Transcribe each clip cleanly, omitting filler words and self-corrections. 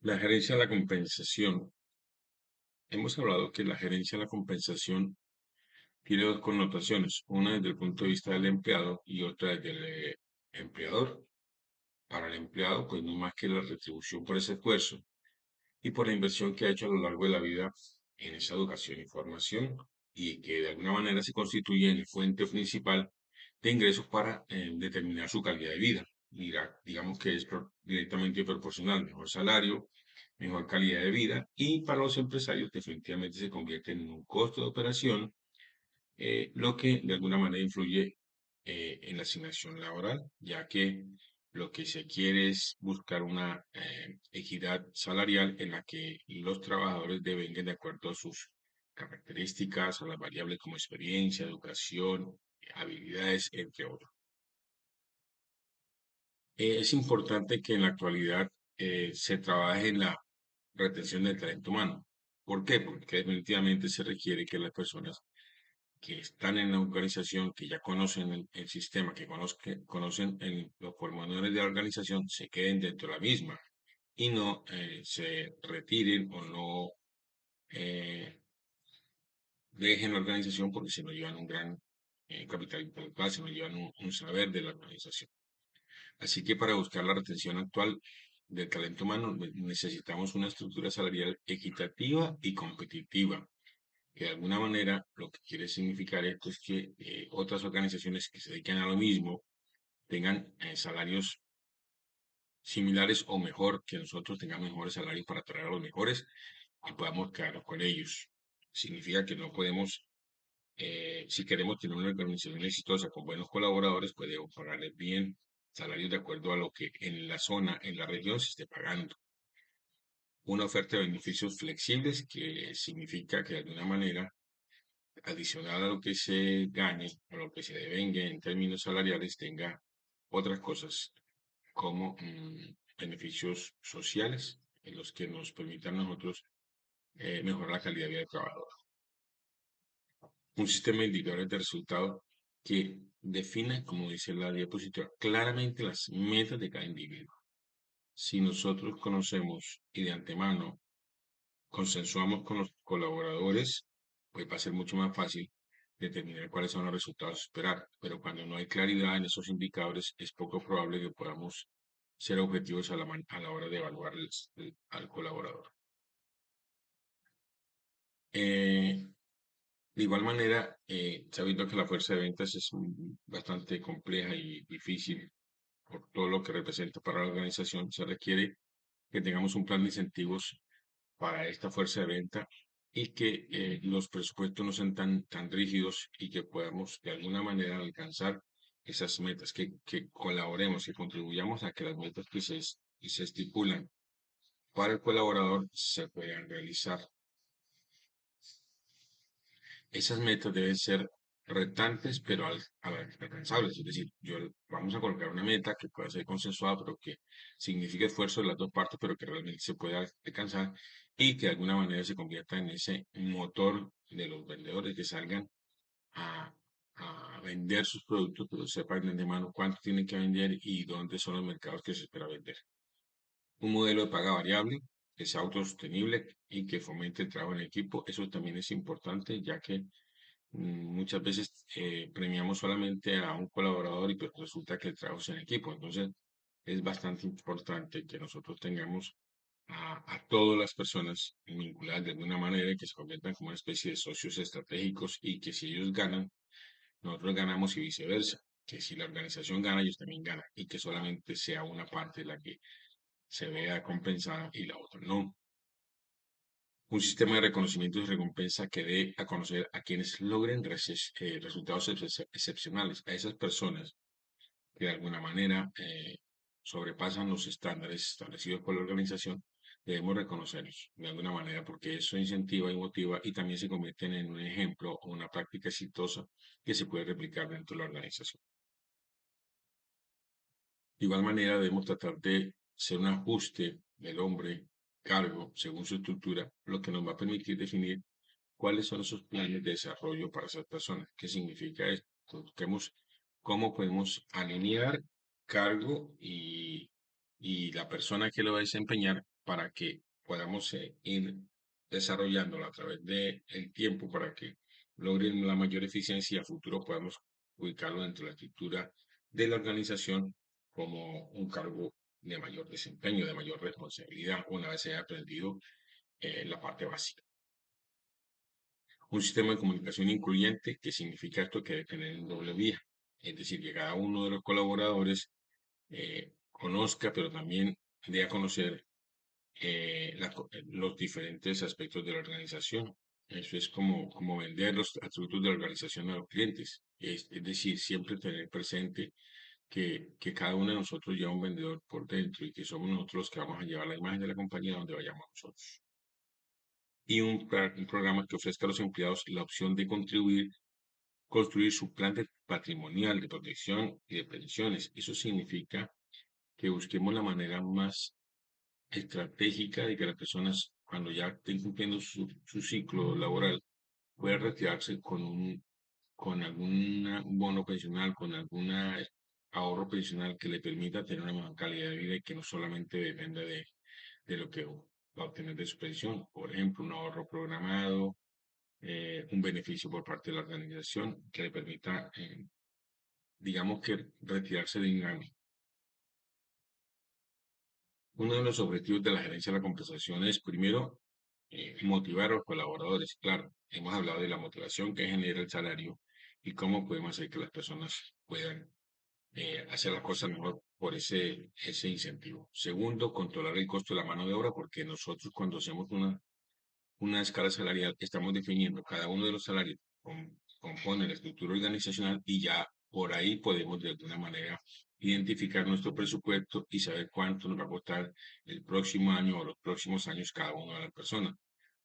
La gerencia de la compensación. Hemos hablado que la gerencia de la compensación tiene dos connotaciones, una desde el punto de vista del empleado y otra desde el empleador. Para el empleado, pues no es más que la retribución por ese esfuerzo y por la inversión que ha hecho a lo largo de la vida en esa educación y formación y que de alguna manera se constituye en fuente principal de ingresos para determinar su calidad de vida. Digamos que es directamente proporcional, mejor salario, mejor calidad de vida y para los empresarios definitivamente se convierte en un costo de operación, lo que de alguna manera influye en la asignación laboral, ya que lo que se quiere es buscar una equidad salarial en la que los trabajadores devengan de acuerdo a sus características, a las variables como experiencia, educación, habilidades, entre otros. Es importante que en la actualidad se trabaje en la retención del talento humano. ¿Por qué? Porque definitivamente se requiere que las personas que están en la organización, que ya conocen el sistema, que conocen los pormenores de la organización, se queden dentro de la misma y no se retiren o no eh, dejen la organización porque se no llevan un gran capital intelectual, se no llevan un saber de la organización. Así que para buscar la retención actual del talento humano necesitamos una estructura salarial equitativa y competitiva, que de alguna manera lo que quiere significar esto es que otras organizaciones que se dedican a lo mismo tengan salarios similares o mejor, que nosotros tengamos mejores salarios para atraer a los mejores y podamos quedarnos con ellos. Significa que no podemos, si queremos tener una organización exitosa con buenos colaboradores, pues debemos pagarles bien salarios de acuerdo a lo que en la zona, en la región se esté pagando. Una oferta de beneficios flexibles que significa que de alguna manera adicional a lo que se gane, a lo que se devenga en términos salariales, tenga otras cosas como beneficios sociales en los que nos permitan a nosotros mejorar la calidad de vida del trabajador. Un sistema de indicadores de resultados que defina, como dice la diapositiva, claramente las metas de cada individuo. Si nosotros conocemos y de antemano consensuamos con los colaboradores, pues va a ser mucho más fácil determinar cuáles son los resultados a esperar. Pero cuando no hay claridad en esos indicadores, es poco probable que podamos ser objetivos a la hora de evaluar al colaborador. Eh, de igual manera, sabiendo que la fuerza de ventas es bastante compleja y difícil por todo lo que representa para la organización, se requiere que tengamos un plan de incentivos para esta fuerza de venta y que los presupuestos no sean tan rígidos y que podamos de alguna manera alcanzar esas metas, que colaboremos, que contribuyamos a que las metas que se estipulan para el colaborador se puedan realizar. Esas metas deben ser retantes, pero alcanzables. Es decir, vamos a colocar una meta que pueda ser consensuada, pero que signifique esfuerzo de las dos partes, pero que realmente se pueda alcanzar y que de alguna manera se convierta en ese motor de los vendedores que salgan a, a vender sus productos, pero sepan de antemano cuánto tienen que vender y dónde son los mercados que se espera vender. Un modelo de paga variable que sea autosostenible y que fomente el trabajo en equipo. Eso también es importante, ya que muchas veces premiamos solamente a un colaborador y pues resulta que el trabajo es en equipo. Entonces, es bastante importante que nosotros tengamos a todas las personas vinculadas de alguna manera y que se conviertan como una especie de socios estratégicos y que si ellos ganan, nosotros ganamos y viceversa. Que si la organización gana, ellos también ganan y que solamente sea una parte la que se vea compensada y la otra no. Un sistema de reconocimiento y recompensa que dé a conocer a quienes logren resultados excepcionales, a esas personas que de alguna manera sobrepasan los estándares establecidos por la organización, debemos reconocerlos de alguna manera porque eso incentiva y motiva y también se convierten en un ejemplo o una práctica exitosa que se puede replicar dentro de la organización. De igual manera, debemos tratar de ser un ajuste del hombre cargo según su estructura, lo que nos va a permitir definir cuáles son esos planes de desarrollo para esas personas. ¿Qué significa esto? Busquemos cómo podemos alinear cargo y la persona que lo va a desempeñar para que podamos ir desarrollándolo a través del tiempo para que logren la mayor eficiencia y a futuro podamos ubicarlo dentro de la estructura de la organización como un cargo de mayor desempeño, de mayor responsabilidad, una vez se haya aprendido la parte básica. Un sistema de comunicación incluyente, que significa esto que debe tener en doble vía, es decir, que cada uno de los colaboradores conozca, pero también dé a conocer los diferentes aspectos de la organización. Eso es como vender los atributos de la organización a los clientes. Es decir, siempre tener presente que cada uno de nosotros lleva un vendedor por dentro y que somos nosotros los que vamos a llevar la imagen de la compañía donde vayamos nosotros. Y un programa que ofrezca a los empleados la opción de contribuir, construir su plan patrimonial de protección y de pensiones. Eso significa que busquemos la manera más estratégica de que las personas, cuando ya estén cumpliendo su ciclo laboral, puedan retirarse con algún bono pensional, con algún ahorro pensional que le permita tener una mejor calidad de vida y que no solamente dependa de lo que va a obtener de su pensión. Por ejemplo, un ahorro programado, un beneficio por parte de la organización que le permita, digamos que retirarse de un. Uno de los objetivos de la gerencia de la compensación es, primero, motivar a los colaboradores. Claro, hemos hablado de la motivación que genera el salario y cómo podemos hacer que las personas puedan hacer las cosas mejor por ese incentivo. Segundo, controlar el costo de la mano de obra, porque nosotros cuando hacemos una escala salarial, estamos definiendo cada uno de los salarios, compone la estructura organizacional y ya por ahí podemos de alguna manera identificar nuestro presupuesto y saber cuánto nos va a costar el próximo año o los próximos años cada una de las personas.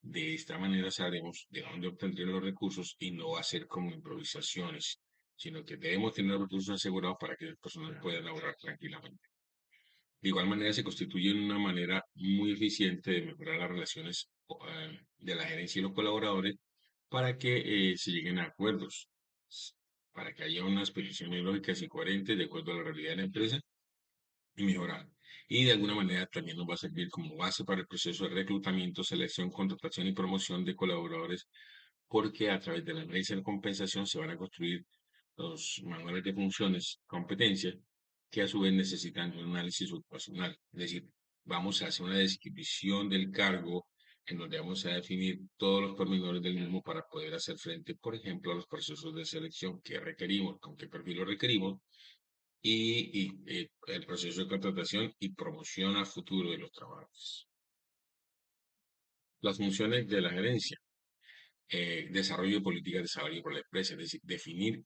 De esta manera sabremos de dónde obtendremos los recursos y no va a ser como improvisaciones, sino que debemos tener los recursos asegurados para que las personas puedan ahorrar tranquilamente. De igual manera, se constituye una manera muy eficiente de mejorar las relaciones de la gerencia y los colaboradores para que se lleguen a acuerdos, para que haya unas peticiones lógicas y coherentes de acuerdo a la realidad de la empresa y mejorar. Y de alguna manera también nos va a servir como base para el proceso de reclutamiento, selección, contratación y promoción de colaboradores, porque a través de la agencia de compensación se van a construir los manuales de funciones, competencias, que a su vez necesitan un análisis ocupacional. Es decir, vamos a hacer una descripción del cargo en donde vamos a definir todos los pormenores del mismo para poder hacer frente, por ejemplo, a los procesos de selección que requerimos, con qué perfil lo requerimos, y el proceso de contratación y promoción a futuro de los trabajadores. Las funciones de la gerencia, desarrollo de políticas de salario por la empresa, es decir, definir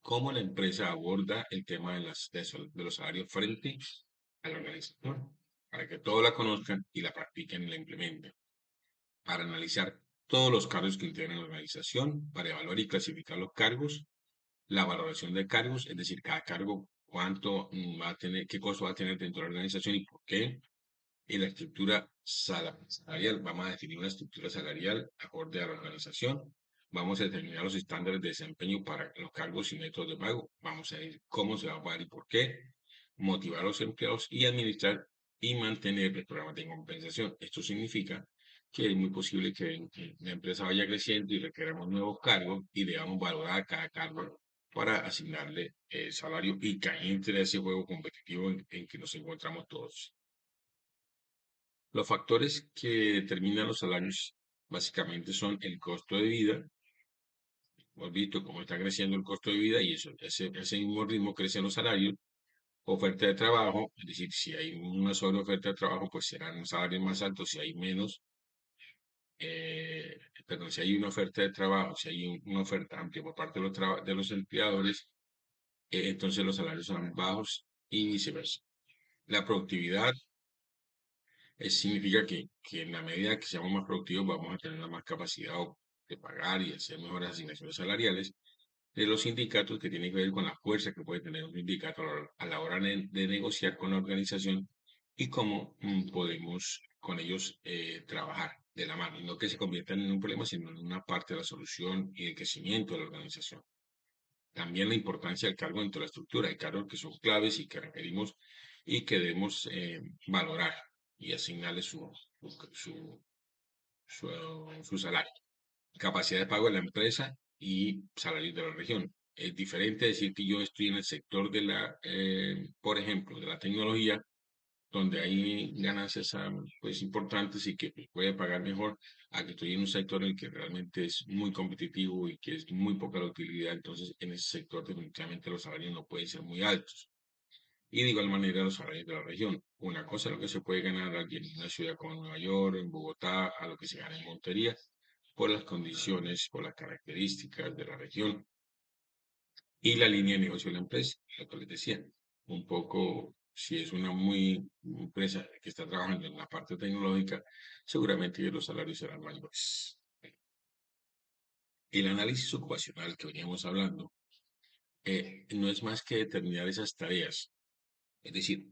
cómo la empresa aborda el tema de los salarios frente a la organización, para que todos la conozcan y la practiquen y la implementen, para analizar todos los cargos que integran la organización, para evaluar y clasificar los cargos, la valoración de cargos, es decir, cada cargo, cuánto va a tener, qué costo va a tener dentro de la organización y por qué. Y la estructura salarial, vamos a definir una estructura salarial acorde a la organización. Vamos a determinar los estándares de desempeño para los cargos y métodos de pago. Vamos a decir cómo se va a pagar y por qué. Motivar a los empleados y administrar y mantener el programa de compensación. Esto significa que es muy posible que la empresa vaya creciendo y requeramos nuevos cargos y debamos valorar cada cargo para asignarle el salario y que entre a ese juego competitivo en que nos encontramos todos. Los factores que determinan los salarios básicamente son el costo de vida. Hemos visto cómo está creciendo el costo de vida y ese mismo ritmo crecen los salarios. Oferta de trabajo, es decir, si hay una sola oferta de trabajo, pues serán salarios más altos. Si hay menos, perdón, si hay una oferta de trabajo, si hay una oferta amplia por parte de los empleadores, entonces los salarios son bajos y viceversa. La productividad significa que en la medida que seamos más productivos vamos a tener más capacidad de pagar y hacer mejores asignaciones salariales. De los sindicatos que tienen que ver con la fuerza que puede tener un sindicato a la hora de negociar con la organización y cómo podemos con ellos trabajar de la mano, y no que se conviertan en un problema, sino en una parte de la solución y del crecimiento de la organización. También la importancia del cargo dentro de la estructura. Hay cargos que son claves y que requerimos y que debemos valorar. y asignarle su, su salario. Capacidad de pago de la empresa y salarios de la región. Es diferente decir que yo estoy en el sector de por ejemplo, de la tecnología, donde hay ganancias pues importantes y que pues, puede pagar mejor, a que estoy en un sector en el que realmente es muy competitivo y que es muy poca la utilidad. Entonces, en ese sector definitivamente los salarios no pueden ser muy altos. Y de igual manera los salarios de la región. Una cosa es lo que se puede ganar alguien en una ciudad como Nueva York, en Bogotá, a lo que se gana en Montería, por las condiciones, por las características de la región y la línea de negocio de la empresa, lo que les decía. Un poco, si es una muy empresa que está trabajando en la parte tecnológica, seguramente los salarios serán mayores. El análisis ocupacional que veníamos hablando no es más que determinar esas tareas, es decir,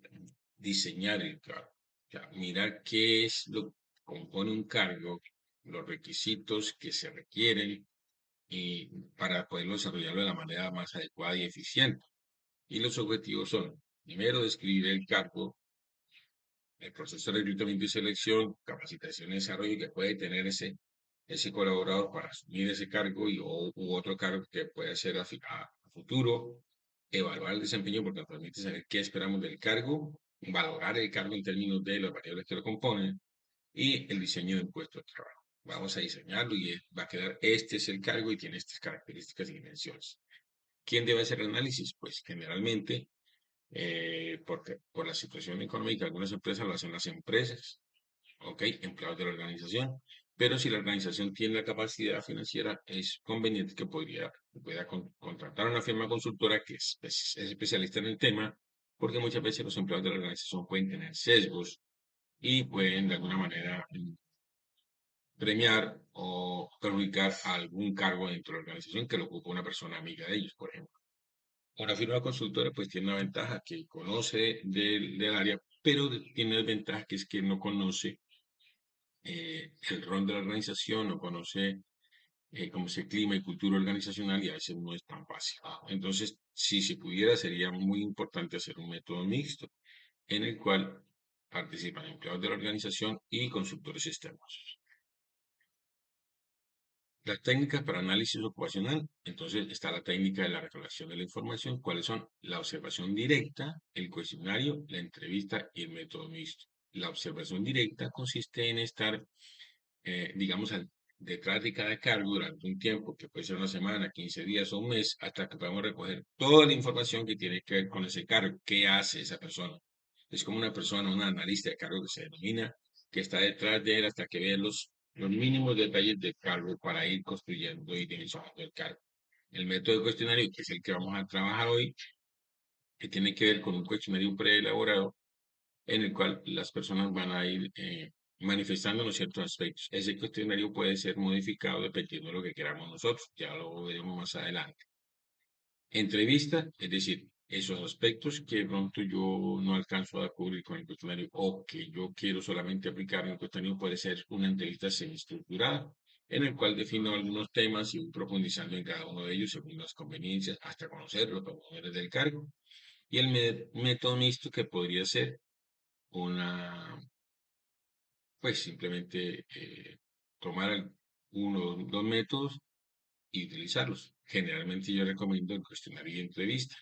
diseñar el cargo, o sea, mirar qué es lo que compone un cargo, los requisitos que se requieren y para poderlo desarrollarlo de la manera más adecuada y eficiente. Y los objetivos son, primero, describir el cargo, el proceso de reclutamiento y selección, capacitación y desarrollo que puede tener ese colaborador para asumir ese cargo u otro cargo que puede ser a futuro, evaluar el desempeño porque nos permite saber qué esperamos del cargo, valorar el cargo en términos de las variables que lo componen y el diseño de un puesto de trabajo. Vamos a diseñarlo y va a quedar, este es el cargo y tiene estas características y dimensiones. ¿Quién debe hacer el análisis? Pues generalmente, porque por la situación económica, algunas empresas lo hacen las empresas, ¿ok? Empleados de la organización. Pero si la organización tiene la capacidad financiera, es conveniente que pueda contratar a una firma consultora que es especialista en el tema, porque muchas veces los empleados de la organización pueden tener sesgos y pueden de alguna manera premiar o perjudicar a algún cargo dentro de la organización que lo ocupa una persona amiga de ellos, por ejemplo. Una firma consultora pues tiene una ventaja que conoce del área, pero tiene desventaja que es que no conoce el rol de la organización, no conoce cómo es el clima y cultura organizacional y a veces no es tan fácil. Entonces, si se pudiera, sería muy importante hacer un método mixto en el cual participan empleados de la organización y consultores externos. Las técnicas para análisis ocupacional, entonces está la técnica de la recolección de la información, cuáles son la observación directa, el cuestionario, la entrevista y el método mixto. La observación directa consiste en estar, digamos, detrás de cada cargo durante un tiempo, que puede ser una semana, 15 días o un mes, hasta que podamos recoger toda la información que tiene que ver con ese cargo, qué hace esa persona. Es como una persona, un analista de cargo que se denomina, que está detrás de él hasta que ve los mínimos detalles del cargo para ir construyendo y dimensionando el cargo. El método de cuestionario, que es el que vamos a trabajar hoy, que tiene que ver con un cuestionario preelaborado en el cual las personas van a ir manifestándonos ciertos aspectos. Ese cuestionario puede ser modificado dependiendo de lo que queramos nosotros, ya lo veremos más adelante. Entrevista, es decir, esos aspectos que de pronto yo no alcanzo a cubrir con el cuestionario o que yo quiero solamente aplicar en el cuestionario, puede ser una entrevista semiestructurada, en el cual defino algunos temas y voy profundizando en cada uno de ellos según las conveniencias, hasta conocer los proveedores del cargo. Y el método mixto que podría ser una, pues simplemente tomar uno o dos métodos y utilizarlos. Generalmente yo recomiendo el cuestionario y entrevista.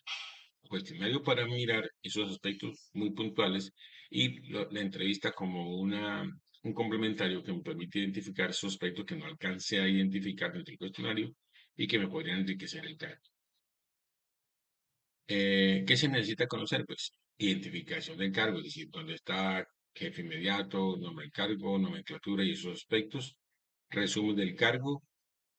Cuestionario para mirar esos aspectos muy puntuales y la entrevista como un complementario que me permite identificar esos aspectos que no alcancé a identificar dentro del cuestionario y que me podrían enriquecer el cargo. ¿Qué se necesita conocer? Pues identificación del cargo, es decir, dónde está jefe inmediato, nombre del cargo, nomenclatura y esos aspectos, resumen del cargo,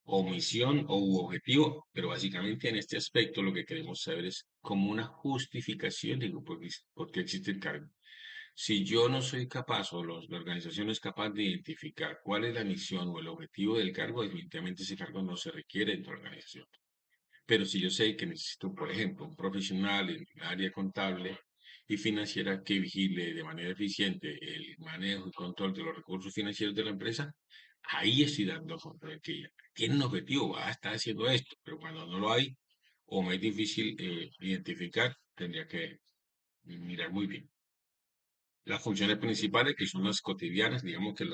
omisión o u objetivo, pero básicamente en este aspecto lo que queremos saber es como una justificación de por qué existe el cargo. Si yo no soy capaz o la organización no es capaz de identificar cuál es la misión o el objetivo del cargo, definitivamente ese cargo no se requiere dentro de la organización. Pero si yo sé que necesito, por ejemplo, un profesional en el área contable y financiera que vigile de manera eficiente el manejo y control de los recursos financieros de la empresa, ahí estoy dando cuenta de que ella tiene un objetivo, va a estar haciendo esto, pero cuando no lo hay o me es difícil identificar, tendría que mirar muy bien. las funciones principales, que son las cotidianas, digamos que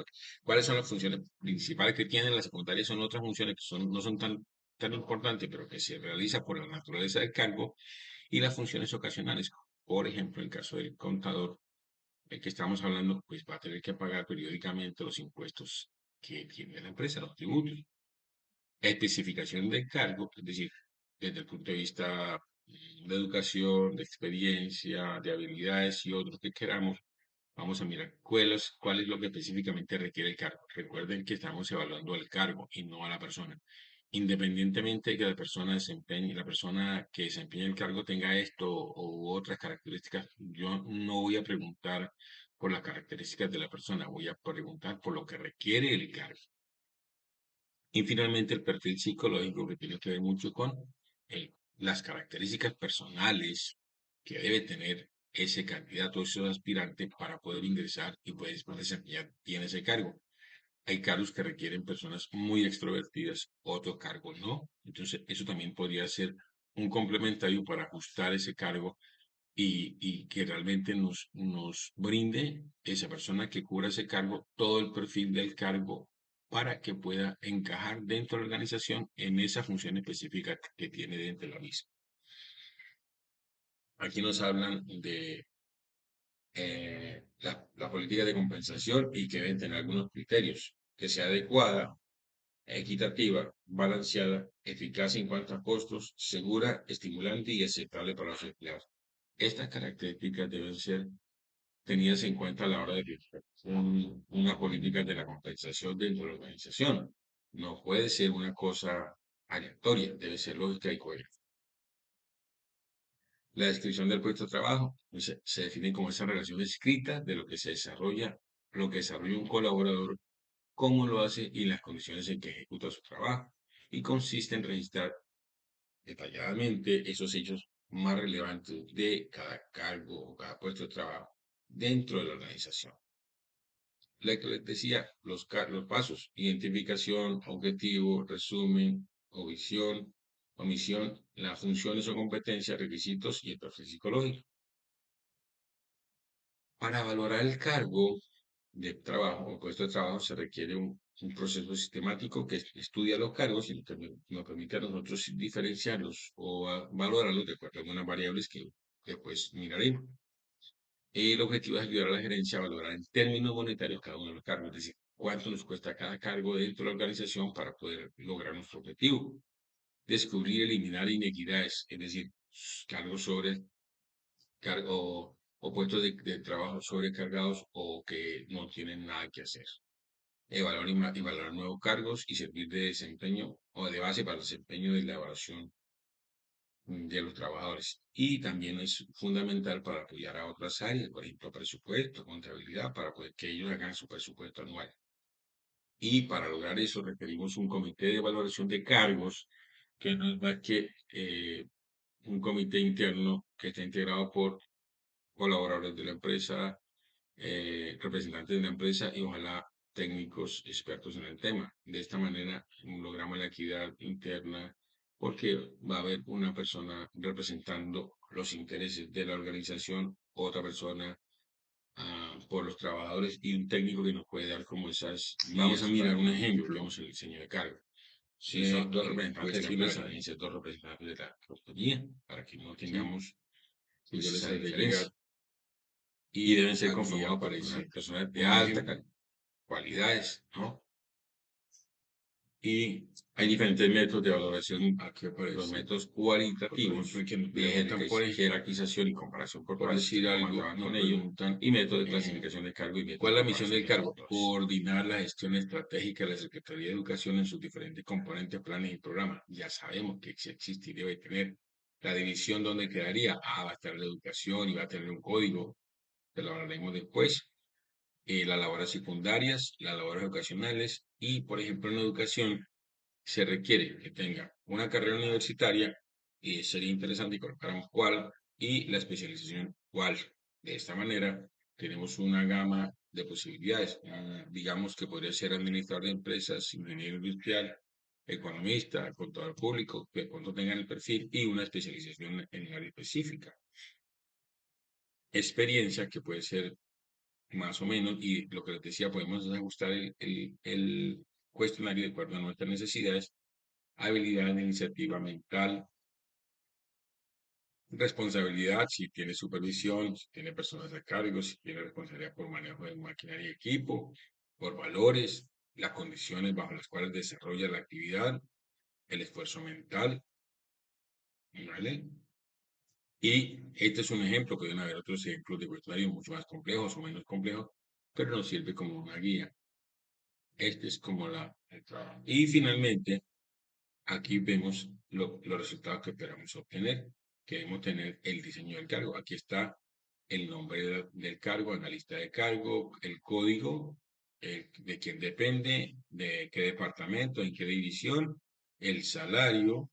cuáles son las funciones principales que tienen. Las secundarias son otras funciones que no son tan importantes, pero que se realiza por la naturaleza del cargo, y las funciones ocasionales. Por ejemplo, en el caso del contador, el que estamos hablando, pues va a tener que pagar periódicamente los impuestos que tiene la empresa, los tributos. Especificación del cargo, es decir, desde el punto de vista de educación, de experiencia, de habilidades y otros que queramos. Vamos a mirar cuál es lo que específicamente requiere el cargo. Recuerden que estamos evaluando el cargo y no a la persona. Independientemente de que la persona que desempeñe el cargo tenga esto u otras características, yo no voy a preguntar por las características de la persona, voy a preguntar por lo que requiere el cargo. Y finalmente el perfil psicológico, que tiene que ver mucho con las características personales que debe tener ese candidato, ese aspirante para poder ingresar y poder desempeñar bien ese cargo. Hay cargos que requieren personas muy extrovertidas, otros cargos no. Entonces, eso también podría ser un complementario para ajustar ese cargo y que realmente nos brinde esa persona que cubra ese cargo todo el perfil del cargo para que pueda encajar dentro de la organización en esa función específica que tiene dentro de la misma. Aquí nos hablan de la política de compensación y que deben tener algunos criterios, que sea adecuada, equitativa, balanceada, eficaz en cuanto a costos, segura, estimulante y aceptable para los empleados. Estas características deben ser tenidas en cuenta a la hora de fijar una política de la compensación dentro de la organización. No puede ser una cosa aleatoria, debe ser lógica y coherente. La descripción del puesto de trabajo pues, se define como esa relación escrita de lo que desarrolla un colaborador, cómo lo hace y las condiciones en que ejecuta su trabajo. Y consiste en registrar detalladamente esos hechos más relevantes de cada cargo o cada puesto de trabajo dentro de la organización. La que les decía, los pasos: identificación, objetivo, resumen, omisión, las funciones o competencias, requisitos y el perfil psicológico. Para valorar el cargo de trabajo o puesto de trabajo se requiere un proceso sistemático que estudia los cargos y nos permite a nosotros diferenciarlos o valorarlos de acuerdo a algunas variables que después miraremos. El objetivo es ayudar a la gerencia a valorar en términos monetarios cada uno de los cargos, es decir, cuánto nos cuesta cada cargo dentro de la organización para poder lograr nuestro objetivo. Descubrir y eliminar inequidades, es decir, cargos sobre cargo o puestos de trabajo sobrecargados o que no tienen nada que hacer. Evaluar nuevos cargos y servir de desempeño o de base para el desempeño de la evaluación de los trabajadores. Y también es fundamental para apoyar a otras áreas, por ejemplo, presupuesto, contabilidad, para poder que ellos hagan su presupuesto anual. Y para lograr eso requerimos un comité de valoración de cargos, que no es más que un comité interno que está integrado por colaboradores de la empresa, representantes de la empresa y ojalá técnicos expertos en el tema. De esta manera logramos la equidad interna porque va a haber una persona representando los intereses de la organización, otra persona por los trabajadores y un técnico que nos puede dar como esas. Vamos a mirar un ejemplo, vamos el diseño de cargo. Si son dos representantes de la empresa, deben ser dos representantes de la compañía para que no tengamos pues, esa diferencia. Y deben ser conformados por personas de alta cualidades, ¿no? Y hay diferentes métodos de valoración, aquí aparecen los métodos cualitativos de jerarquización y comparación por decir algo, con ellos, y métodos de clasificación de cargo y métodos. ¿Cuál es la misión del cargo? Coordinar la gestión estratégica de la Secretaría de Educación en sus diferentes componentes, planes y programas. Ya sabemos que existe y debe tener la división donde quedaría. Va a estar la educación y va a tener un código, que lo hablaremos después. Las labores secundarias, las labores ocasionales y, por ejemplo, en la educación se requiere que tenga una carrera universitaria y sería interesante que colocáramos cuál y la especialización cuál. De esta manera tenemos una gama de posibilidades. Digamos que podría ser administrador de empresas, ingeniero industrial, economista, contador público, que de pronto tengan el perfil y una especialización en el área específica. Experiencia que puede ser más o menos, y lo que les decía, podemos ajustar el cuestionario de acuerdo a nuestras necesidades, habilidad, iniciativa mental, responsabilidad, si tiene supervisión, si tiene personas a cargo, si tiene responsabilidad por manejo de maquinaria y equipo, por valores, las condiciones bajo las cuales desarrolla la actividad, el esfuerzo mental, ¿vale? Y este es un ejemplo, pueden haber otros ejemplos de cuestionarios mucho más complejos o menos complejos, pero nos sirve como una guía. Este es como el trabajo. Y finalmente, aquí vemos los resultados que esperamos obtener. Queremos tener el diseño del cargo. Aquí está el nombre del cargo, analista de cargo, el código, de quién depende, de qué departamento, en qué división, el salario,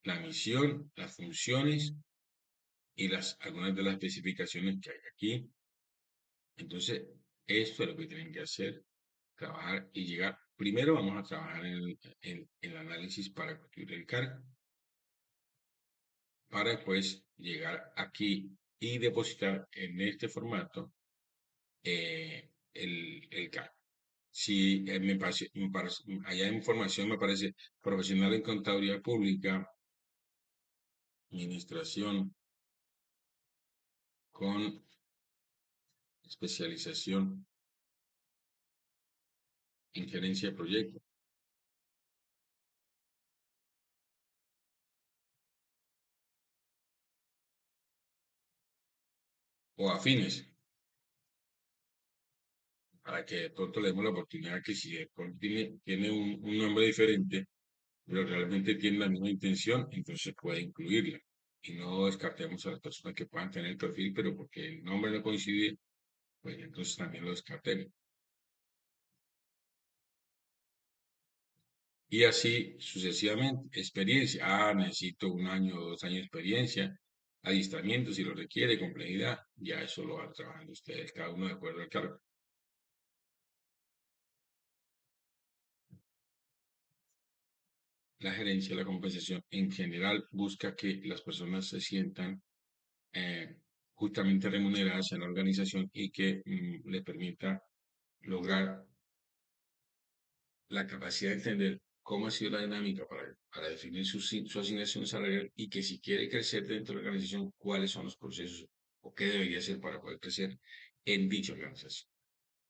la misión, las funciones y algunas de las especificaciones que hay aquí. Entonces, esto es lo que tienen que hacer, trabajar y llegar. Primero vamos a trabajar en el análisis para construir el cargo, para después llegar aquí y depositar en este formato el cargo. Si allá en información me parece profesional en contaduría pública, administración con especialización en gerencia de proyectos o afines, para que de pronto le demos la oportunidad que si de pronto tiene un nombre diferente, pero realmente tiene la misma intención, entonces puede incluirla. Y no descartemos a las personas que puedan tener el perfil, pero porque el nombre no coincide, pues entonces también lo descartemos. Y así sucesivamente. Experiencia. Necesito 1 año o 2 años de experiencia. Adiestramiento, si lo requiere, complejidad. Ya eso lo van trabajando ustedes, cada uno de acuerdo al cargo. La gerencia, la compensación en general busca que las personas se sientan eh, justamente remuneradas en la organización y que les permita lograr la capacidad de entender cómo ha sido la dinámica para definir su asignación salarial y que si quiere crecer dentro de la organización, cuáles son los procesos o qué debería hacer para poder crecer en dicha organización.